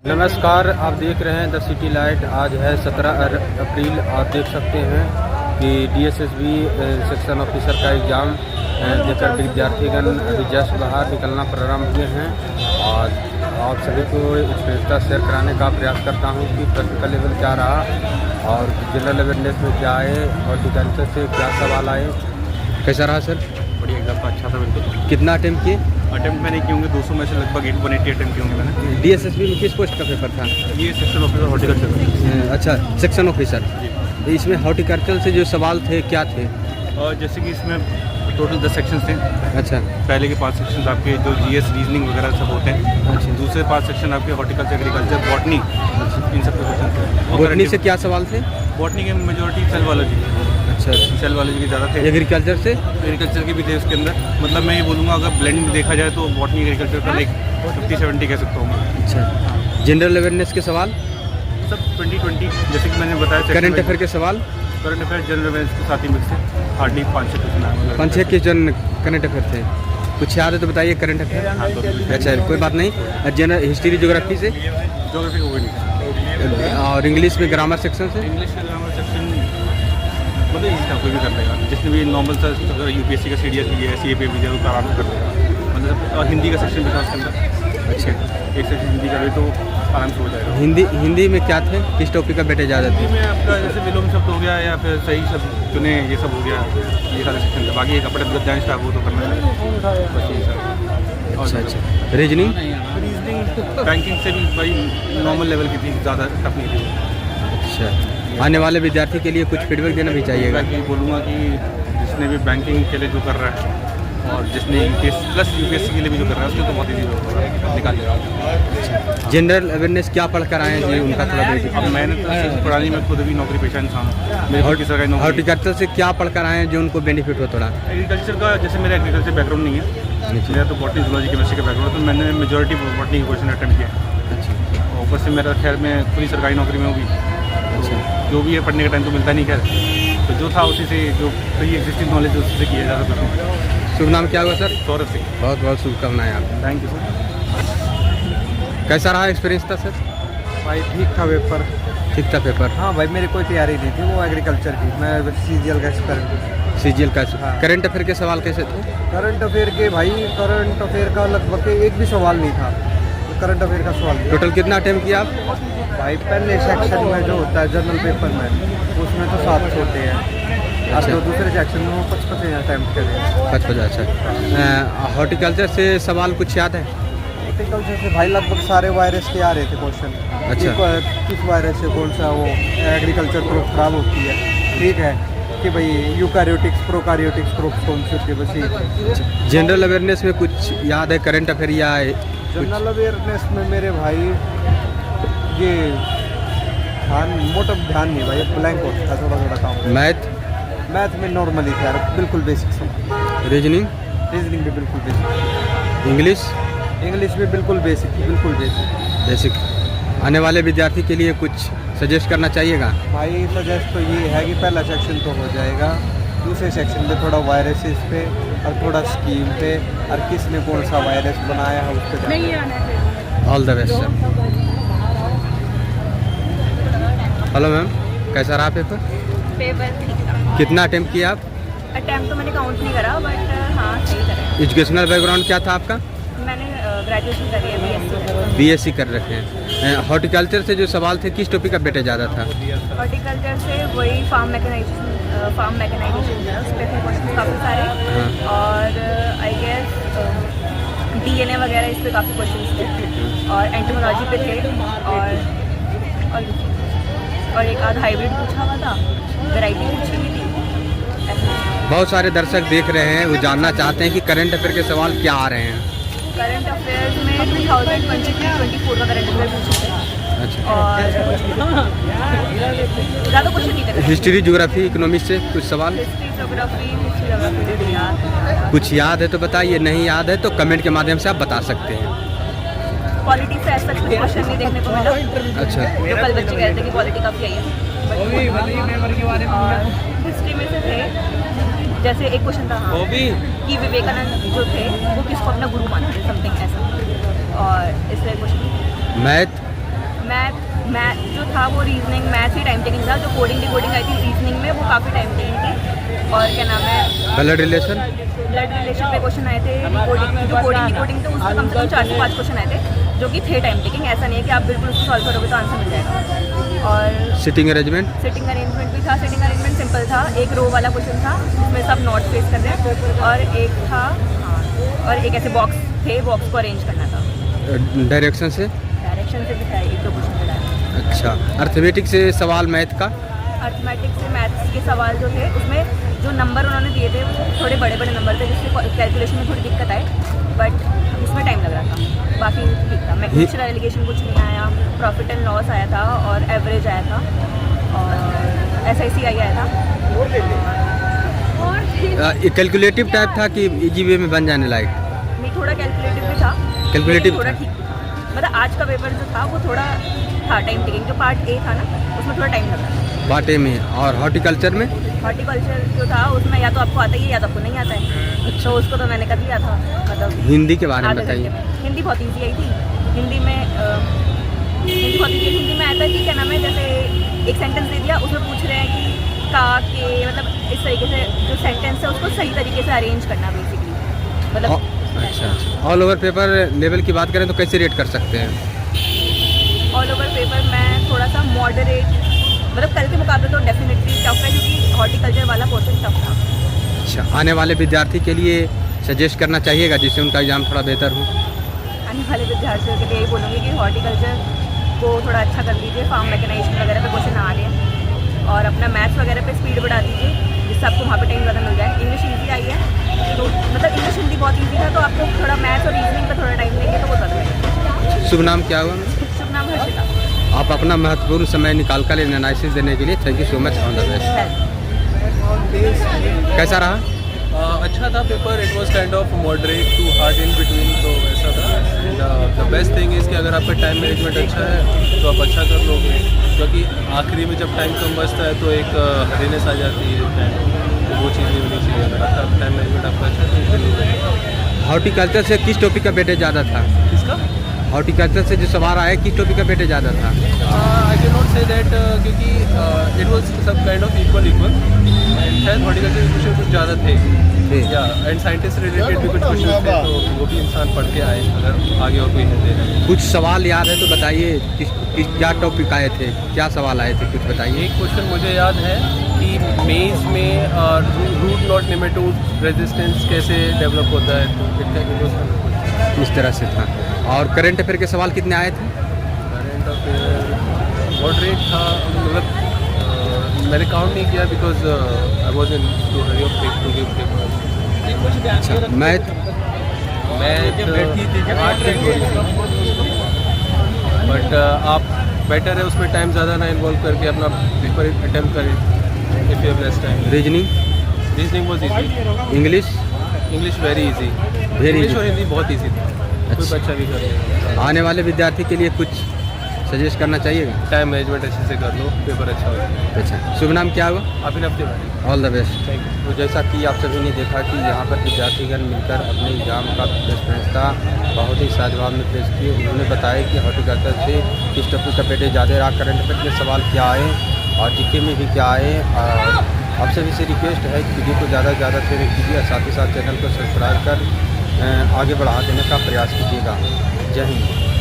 नमस्कार, आप देख रहे हैं द सिटी लाइट। आज है 17 अप्रैल। आप देख सकते हैं कि DSSB सेक्शन ऑफिसर का एग्ज़ाम देकर विद्यार्थीगण अभी जस्ट बाहर निकलना प्रारंभ हुए हैं। और आप सभी को एक्सपीरियंस शेयर कराने का प्रयास करता हूं कि प्रश्न का लेवल क्या रहा और जनरल अवेयरनेस में क्या आए और डिफेंसर से क्या सवाल आए। कैसा रहा सर? बढ़िया, एकदम अच्छा था। बिल्कुल। कितना अटेम्प्ट किए? अटेम्प्ट मैंने किए होंगे 200 में से लगभग 180 अटेम्प्ट किए होंगे मैंने। DSSB में किस पोस्ट का पेपर था? ये सेक्शन ऑफिसर हॉर्टिकल्चर। अच्छा, सेक्शन ऑफिसर। जी। इसमें हॉर्टिकल्चर से जो सवाल थे क्या थे? और जैसे कि इसमें टोटल 10 सेक्शन थे। अच्छा। पहले के 5 सेक्शन आपके जो GS रीजनिंग वगैरह सब होते हैं। अच्छा। दूसरे 5 सेक्शन आपके हॉर्टिकल्चर, एग्रीकल्चर, बॉटनी, इन सब के क्वेश्चन थे। बॉटनी से क्या सवाल थे? बॉटनी के मेजोरिटी सेल वालोजी। अच्छा। सेल वालोजी के ज़्यादा थे। एग्रीकल्चर से? एग्रीकल्चर के भी थे उसके अंदर। मतलब मैं ये बोलूँगा अगर ब्लेंड देखा जाए तो बॉटनी एग्रीकल्चर का लाइक 50-70 कह सकता हूँ। अच्छा। जनरल अवेयरनेस के सवाल सब 2020 जैसे कि मैंने बताया। करंट अफेयर के सवाल? करंट अफेयर जनरल अवेयर्स के साथ ही मिक्स है। हार्डली 5-6 क्वेश्चन आए। 5-6 के जन करंट अफेयर थे। कुछ याद है तो बताइए करंट अफेयर। अच्छा, कोई बात नहीं। जनरल हिस्ट्री ज्योग्राफी से? ज्योग्राफी हो गई नहीं। और इंग्लिश में ग्रामर सेक्शन से? इंग्लिश का ग्रामर सेक्शन मतलब इसका कोई भी कर लेगा। जिसने भी नॉर्मल सा UPSC का CDS भी है, CA भी है, वो आराम से कर लेगा। मतलब और हिंदी का सेक्शन भी था उसके अंदर। अच्छा। एक सेक्शन हिंदी का भी तो आराम से हो जाएगा। हिंदी में क्या थे? किस टॉपिक का बेटे ज़्यादा थे? हिंदी में आपका जैसे विलोम शब्द हो गया या फिर सही शब्द चुने, ये सब हो गया। ये सारे सेक्शन थे। बाकी एक अपने गद्यांश था, वो तो करना है बस यही सब। अच्छा। अच्छा। रीजनिंग बैंकिंग से भी भाई नॉर्मल लेवल की थी, ज़्यादा टफ नहीं थी। अच्छा। आने वाले विद्यार्थी के लिए कुछ फीडबैक देना भी चाहिएगा। मैं बोलूँगा कि जिसने भी बैंकिंग के लिए जो कर रहा है और जिसने प्लस UPSC के लिए भी जो कर रहा है उसके तो बहुत ईजी निकाल लेगा। जनरल अवेयरनेस क्या पढ़ कर आए हैं जी, उनका थोड़ा बेसिक। अब मैंने तो पढ़ाई में खुद भी नौकरी पेशा इंसान हूँ। मेरी खुद की सरकारी नौकरी। हॉर्टिकल्चर से क्या पढ़ कर आए हैं जो उनको बेनिफिट हो थोड़ा? एग्रीकल्चर का जैसे मेरा एग्रीकल्चर बैकग्राउंड नहीं है। मेरा तो बॉटनी, जूलॉजी, केमिस्ट्री का बैकग्राउंड है, तो मैंने मेजोरिटी बॉटनी के क्वेश्चन अटेम्प्ट किया। अच्छा। ऊपर से मेरा खैर मैं पूरी सरकारी नौकरी में होगी। अच्छा। जो भी है पढ़ने का टाइम तो मिलता नहीं खैर, तो जो था उसी से जो प्री एग्जिस्टिंग नॉलेज उससे से किया जा सकता है। शुभ नाम क्या हुआ सर? सौरभ सिंह। बहुत बहुत शुभकामनाएं आपको। Thank you sir. कैसा रहा एक्सपीरियंस था सर? भाई ठीक था पेपर। ठीक था पेपर? हाँ भाई, मेरी कोई तैयारी नहीं थी, वो एग्रीकल्चर की। मैं CGL का एक्सपेरिमेंट। CGL का? हाँ। करंट अफेयर के सवाल कैसे थे? करंट अफेयर के भाई, करंट अफेयर का लगभग एक भी सवाल नहीं था। करंट अफेयर का सवाल नहीं। टोटल कितना अटेम्प्ट किया आप? भाई पहले सेक्शन में जो होता है जनरल पेपर में, उसमें तो 7 छोटे हैं। और अच्छा। जो दूसरे सेक्शन में वो 55 अटैम्प्ट करें। 55। अच्छा। हॉर्टिकल्चर से सवाल कुछ याद है? हॉर्टिकल्चर से भाई लगभग सारे वायरस के आ रहे थे क्वेश्चन। अच्छा। किस वायरस से कौन सा वो एग्रीकल्चर क्रॉप खराब होती है, ठीक है, कि भाई यूकैरियोटिक्स, प्रोकैरियोटिक्स क्रॉप्स कौन से होती है, बस ये। जनरल अवेयरनेस में कुछ याद है? करंट अफेयर या जनरल अवेयरनेस में मेरे भाई ये मोटा ध्यान नहीं भाई, ब्लैंक होता है थोड़ा काम। मैथ में नॉर्मली था यार, बिल्कुल बेसिक सवाल। रीजनिंग भी बिल्कुल बेसिक। इंग्लिश भी बिल्कुल बेसिक। आने वाले विद्यार्थी के लिए कुछ सजेस्ट करना चाहिएगा? भाई सजेस्ट तो ये है कि पहला सेक्शन तो हो जाएगा, दूसरे सेक्शन पे थोड़ा वायरसेस पे और थोड़ा स्कीम पे और किसने कौन सा वायरस बनाया है उस पर। All the best sir. Hello ma'am, कैसा रहा पेपर? पेपर ठीक था। कितना अटेम्प्ट किया आप? अटैम्प्ट तो मैंने काउंट नहीं करा, बट हाँ सही करा। एजुकेशनल बैकग्राउंड क्या था आपका? मैंने ग्रेजुएशन करी है, BSc कर रखे हैं। हॉर्टिकल्चर से जो सवाल थे किस टॉपिक का बेटे ज़्यादा था? हॉर्टिकल्चर से वही फार्म मैकेनाइजेशन है, उस पर थे क्वेश्चन काफ़ी सारे। हाँ। और आई गेस DNA वगैरह इस पर काफ़ी क्वेश्चन थे और एंटोमोलॉजी पे थे और एक आध हाइब्रिड पूछा हुआ था, वैरायटी पूछी हुई थी ऐसे। बहुत सारे दर्शक देख रहे हैं, वो जानना चाहते हैं कि करंट अफेयर के सवाल क्या आ रहे हैं। करंट अफेयर्स में 2023-24 का करंट अफेयर पूछे थे। अच्छा। और ज़्यादा क्वेश्चन नहीं थे। हिस्ट्री ज्योग्राफी इकोनॉमिक्स से कुछ सवाल? हिस्ट्री ज्योग्राफी याद। कुछ याद है तो बताइए, नहीं याद है तो कमेंट के माध्यम से आप बता सकते हैं। पॉलिटी से ऐसा कुछ क्वेश्चन नहीं देखने को मिला। अच्छा। जो कल बच्चे कह रहे थे कि पॉलिटी काफ़ी आई है। और हिस्ट्री में से थे, जैसे एक क्वेश्चन था हाँ कि विवेकानंद जो थे वो किसको अपना गुरु मानते थे, समथिंग ऐसा। और इसलिए क्वेश्चन। मैथ? मैथ जो था वो रीजनिंग मैथ ही टाइम टेकिंग था। जो कोडिंग डिकोडिंग आई थी रीजनिंग में वो काफ़ी टाइम टेकिंग थी। और क्या नाम है, ब्लड रिलेशन पे क्वेश्चन आए थे। जो कोडिंग डिकोडिंग थे उसमें कम से कम 4 से 5 क्वेश्चन आए थे जो कि थे टाइम टेकिंग। ऐसा नहीं है कि आप बिल्कुल उसको सॉल्व करोगे तो आंसर मिल जाएगा। और सिटिंग अरेंजमेंट भी था। सिटिंग अरेंजमेंट सिंपल था। एक रो वाला क्वेश्चन था उसमें सब नोट फेस कर रहे हैं और एक था और एक ऐसे बॉक्स थे, बॉक्स को अरेंज करना था। डायरेक्शन से भी था, एक दो क्वेश्चन था। अच्छा, अर्थमेटिक से सवाल मैथ का। अर्थमेटिक से मैथ्स के सवाल जो थे उसमें जो नंबर उन्होंने दिए थे वो थोड़े बड़े बड़े नंबर थे जिससे कैलकुलेशन में थोड़ी दिक्कत आई, बट उसमें टाइम लग रहा था। बाकी ठीक था। मैक्सिमम एलिगेशन कुछ नहीं आया, प्रॉफिट एंड लॉस आया था और एवरेज आया था और SICI आया था। कैलकुलेटिव टाइप था कि इजी वे में बन जाने लायक? नहीं, थोड़ा कैलकुलेटिव भी था। कैलकुलेटिव थोड़ा ठीक मतलब आज का पेपर जो था वो थोड़ा था टाइम टेकिंग। जो पार्ट A था ना उसमें थोड़ा टाइम लगा। पार्ट ए में। और हॉर्टिकल्चर में? हॉर्टिकल्चर जो था उसमें या तो आपको आता ही है या तो आपको नहीं आता है। तो उसको तो मैंने कर लिया था। मतलब हिंदी के बारे में आधे बताइए। घंटे में। हिंदी बहुत ईजी आई थी। हिंदी बहुत ईजी। हिंदी में आता है कि क्या नाम है, जैसे एक सेंटेंस दे दिया उसमें पूछ रहे हैं कि का के मतलब इस तरीके से जो सेंटेंस है उसको सही तरीके से अरेंज करना बेसिकली मतलब। अच्छा, ऑल ओवर पेपर लेवल की बात करें तो कैसे रेट कर सकते हैं? ऑल ओवर पेपर मैं थोड़ा सा मॉडरेट मतलब कल के मुकाबले तो डेफिनेटली टफ है क्योंकि हॉर्टिकल्चर वाला पोर्शन टफ था। अच्छा, आने वाले विद्यार्थी के लिए सजेस्ट करना चाहिएगा जिससे उनका एग्जाम थोड़ा बेहतर हो? आने वाले विद्यार्थियों के लिए यही बोलूँगी कि हॉर्टिकल्चर को थोड़ा अच्छा कर दीजिए। फार्म मैकेनाइजेशन वगैरह पे क्वेश्चन आ रहे हैं और अपना मैथ्स वगैरह पे स्पीड बढ़ा दीजिए जिससे आपको वहाँ पे टाइम ज़्यादा मिल जाए। इंग्लिश ईजी आई है तो मतलब इंग्लिश हिंदी बहुत ईजी था तो आपको थोड़ा मैथ्स और रीजनिंग पे थोड़ा टाइम देंगे तो वो ज़्यादा लगेगा। शुभ नाम क्या हुआ? शुभ नाम हर्षिता। आप अपना महत्वपूर्ण समय निकाल कर एनालिसिस देने के लिए thank you so much. On the best. कैसा रहा? अच्छा था paper. It was kind of moderate to hard in between, तो वैसा था। And the best thing is कि अगर आपका टाइम मैनेजमेंट अच्छा है तो आप अच्छा कर लोगे, क्योंकि आखिरी में जब टाइम कम बचता है तो एक हरीनेस आ जाती है टाइम, तो वो चीज़ नहीं होनी चाहिए। अगर आपका टाइम मैनेजमेंट आपका अच्छा है तो जरूर। हॉर्टिकल्चर से किस टॉपिक का वेटेज ज़्यादा था? किसका? हॉर्टिकल्चर से जो सवाल आया किस टॉपिक का वेटेज ज़्यादा था? I can not say that क्योंकि इट वाज सब काइंड ऑफ इक्वल एंड शायद हॉर्टिकल्चर क्वेश्चन कुछ ज़्यादा थे या एंड साइंटिस्ट रिलेटेड भी कुछ क्वेश्चन थे तो वो भी इंसान पढ़ के आए अगर आगे और कोई नहीं दे रहा है। कुछ सवाल याद है तो बताइए किस क्या टॉपिक आए थे, क्या सवाल आए थे, कुछ बताइए। एक क्वेश्चन मुझे याद है कि मेज में रूट नॉट नेमेटोड रेजिस्टेंस कैसे डेवलप होता है, तो इस तरह से था। और करंट अफेयर के सवाल कितने आए थे? करंट अफेयर मॉडरेट था, मतलब मैंने काउंट नहीं किया because I was in too hurry of to give paper. अच्छा, मैथ बट आप बेटर है उसमें टाइम ज़्यादा ना इन्वॉल्व करके अपना पेपर अटेम्प्ट करें if you have less time. Reasoning was easy. English very easy. English और हिंदी बहुत इजी था, कोई बच्चा भी कर लेगा। आने वाले विद्यार्थी के लिए कुछ सजेस्ट करना चाहिएगा? टाइम मैनेजमेंट अच्छे से कर लो, पेपर अच्छा हो। अच्छा, शुभ नाम क्या हुआ? Abhinav Tiwari. All the best. Thank you. तो जैसा कि आप सभी ने देखा कि यहाँ पर विद्यार्थीगण मिलकर अपने एग्जाम का प्रेस था बहुत ही साजवाब में पेश किए। उन्होंने बताया कि हॉर्टिकल्चर से किस टॉपिक का वेटेज ज़्यादा रहा, करंट अफेयर के सवाल क्या आए और जीके में भी क्या आए। आप सभी से रिक्वेस्ट है कि वीडियो को ज़्यादा से ज़्यादा शेयर कीजिए और साथ ही साथ चैनल को सब्सक्राइब कर आगे बढ़ा देने का प्रयास कीजिएगा। जय हिंद।